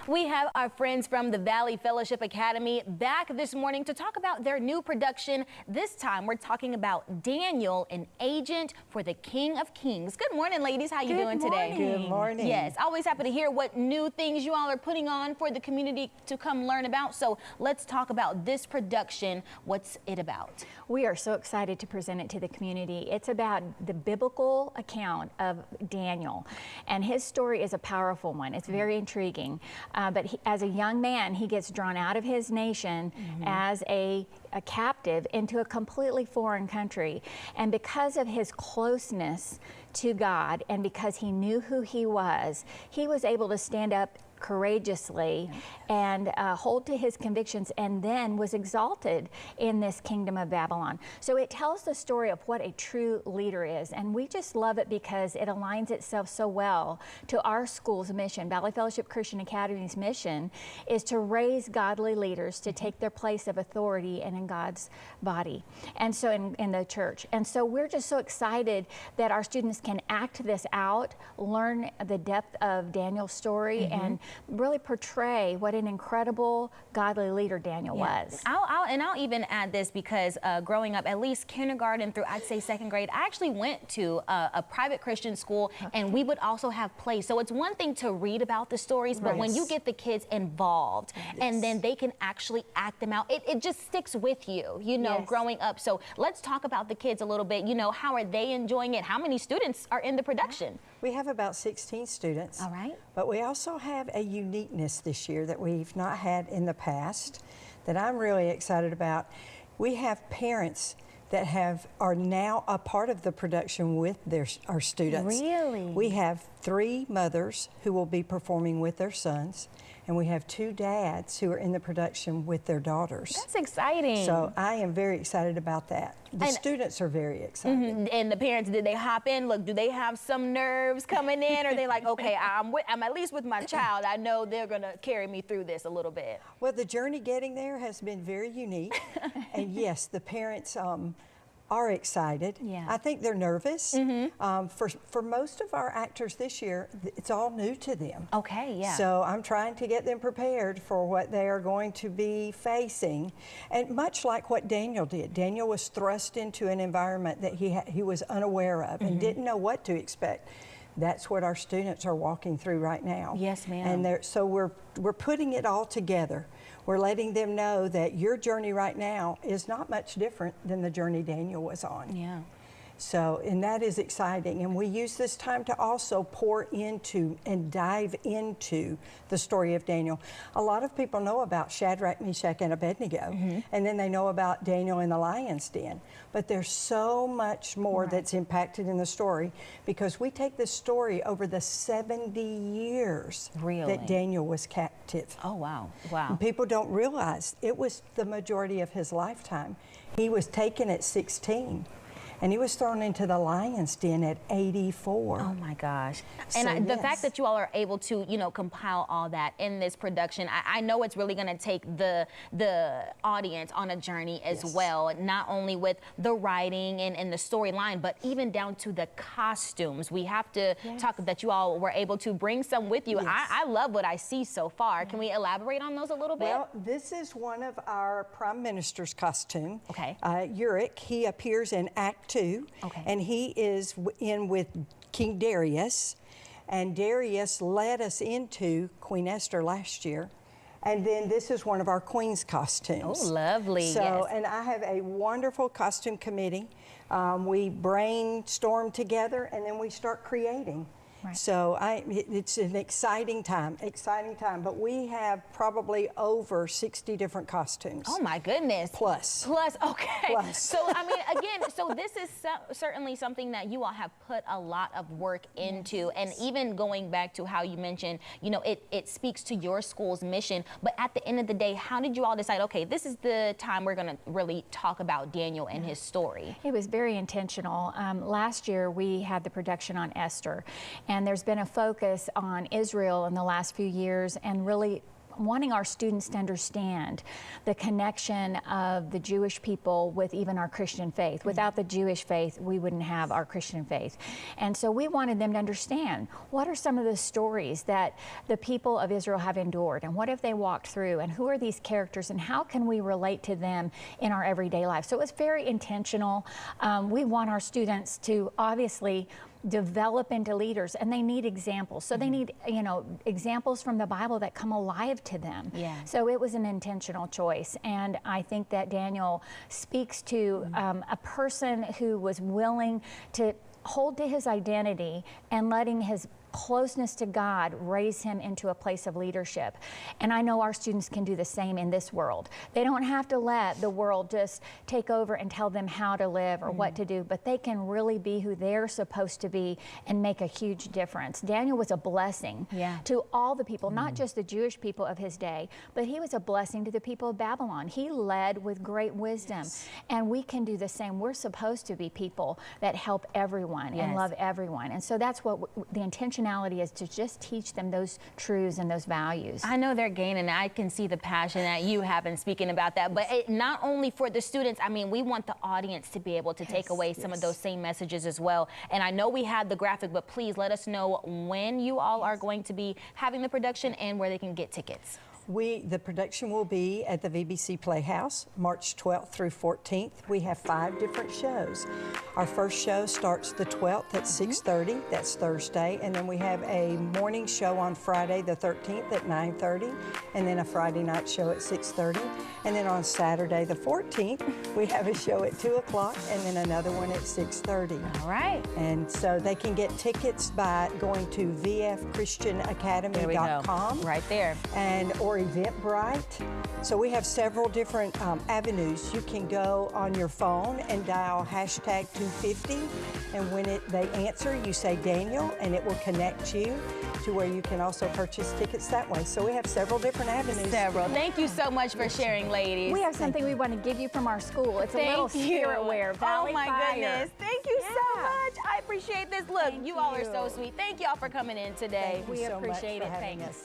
We have our friends from the Valley Fellowship Academy back this morning to talk about their new production. This time we're talking about Daniel, an agent for the King of Kings. Good morning, ladies. How you doing today? Good morning. Yes, always happy to hear what new things you all are putting on for the community to come learn about. So let's talk about this production. What's it about? We are so excited to present it to the community. It's about the biblical account of Daniel, and his story is a powerful one. It's very intriguing, but as a young man, he gets drawn out of his nation as a captive into a completely foreign country, and because of his closeness to God and because he knew who he was able to stand up courageously and hold to his convictions, and then was exalted in this kingdom of Babylon. So it tells the story of what a true leader is, and we just love it because it aligns itself so well to our school's mission. Valley Fellowship Christian Academy's mission is to raise godly leaders to take their place of authority and in God's body, and so in the church. And so we're just so excited that our students can act this out, learn the depth of Daniel's story, and really portray what an incredible godly leader Daniel was. I'll even add this because growing up, at least kindergarten through I'd say second grade, I actually went to a private Christian school, and we would also have plays. So it's one thing to read about the stories, but when you get the kids involved and then they can actually act them out, it just sticks with you, you know, growing up. So let's talk about the kids a little bit. You know, how are they enjoying it? How many students are in the production? We have about 16 students. All right. But we also have a uniqueness this year that we've not had in the past that I'm really excited about. We have parents that are now a part of the production with our students. Really? We have 3 mothers who will be performing with their sons, and we have 2 dads who are in the production with their daughters. That's exciting. So I am very excited about that. The students are very excited. And the parents, did they hop in? Look, do they have some nerves coming in? Or are they like, okay, I'm at least with my child, I know they're going to carry me through this a little bit? Well, the journey getting there has been very unique. And yes, the parents are excited. Yeah. I think they're nervous. For most of our actors this year, it's all new to them. Okay, yeah. So I'm trying to get them prepared for what they are going to be facing. And much like what Daniel did, Daniel was thrust into an environment that he was unaware of and didn't know what to expect. That's what our students are walking through right now. Yes, ma'am. And so we're putting it all together. We're letting them know that your journey right now is not much different than the journey Daniel was on. Yeah. So, and that is exciting. And we use this time to also pour into and dive into the story of Daniel. A lot of people know about Shadrach, Meshach, and Abednego, and then they know about Daniel in the lion's den. But there's so much more that's impacted in the story because we take this story over the 70 years that Daniel was captive. Oh, wow. Wow. And people don't realize it was the majority of his lifetime. He was taken at 16. And he was thrown into the lion's den at 84. Oh my gosh. And the fact that you all are able to, you know, compile all that in this production, I know it's really going to take the audience on a journey as well, not only with the writing and the storyline, but even down to the costumes. We have to talk that you all were able to bring some with you. I love what I see so far. Can we elaborate on those a little bit? Well, this is one of our prime minister's costume. Okay. Uric, he appears in Act 2, and he is in with King Darius, and Darius led us into Queen Esther last year. And then this is one of our queen's costumes. Oh, lovely. So, and I have a wonderful costume committee. We brainstorm together, and then we start creating. So it's an exciting time, but we have probably over 60 different costumes. Oh my goodness. Plus, okay. So, I mean, again, so this is certainly something that you all have put a lot of work into, and even going back to how you mentioned, you know, it speaks to your school's mission, but at the end of the day, how did you all decide, okay, this is the time we're gonna really talk about Daniel and his story? It was very intentional. Last year, we had the production on Esther, and there's been a focus on Israel in the last few years, and really wanting our students to understand the connection of the Jewish people with even our Christian faith. Without the Jewish faith, we wouldn't have our Christian faith. And so we wanted them to understand what are some of the stories that the people of Israel have endured, and what have they walked through, and who are these characters, and how can we relate to them in our everyday life. So it was very intentional. We want our students to obviously develop into leaders, and they need examples. So they need, you know, examples from the Bible that come alive to them. Yeah. So it was an intentional choice, and I think that Daniel speaks to a person who was willing to hold to his identity and letting his closeness to God raise him into a place of leadership. And I know our students can do the same in this world. They don't have to let the world just take over and tell them how to live or what to do, but they can really be who they're supposed to be and make a huge difference. Daniel was a blessing to all the people, not just the Jewish people of his day, but he was a blessing to the people of Babylon. He led with great wisdom, and we can do the same. We're supposed to be people that help everyone and love everyone. And so that's what the intention is, to just teach them those truths and those values. I know they're gaining. I can see the passion that you have in speaking about that, but not only for the students, I mean, we want the audience to be able to take away some of those same messages as well. And I know we have the graphic, but please let us know when you all are going to be having the production and where they can get tickets. The production will be at the VBC Playhouse, March 12th through 14th. We have 5 different shows. Our first show starts the 12th at 6:30, that's Thursday, and then we have a morning show on Friday the 13th at 9:30, and then a Friday night show at 6:30. And then on Saturday the 14th, we have a show at 2 o'clock, and then another one at 6:30. All right. And so they can get tickets by going to vfchristianacademy.com. Right there. Or Eventbrite. So we have several different avenues. You can go on your phone and dial hashtag 250, and when they answer, you say Daniel, and it will connect you to where you can also purchase tickets that way. So we have several different avenues. Thank you so much for sharing, ladies. We have something we want to give you from our school. It's a little spirit wear, Valley Fire. goodness. Thank you so much. I appreciate this. Look, you all are so sweet. Thank you all for coming in today. We appreciate it. Thanks. Us.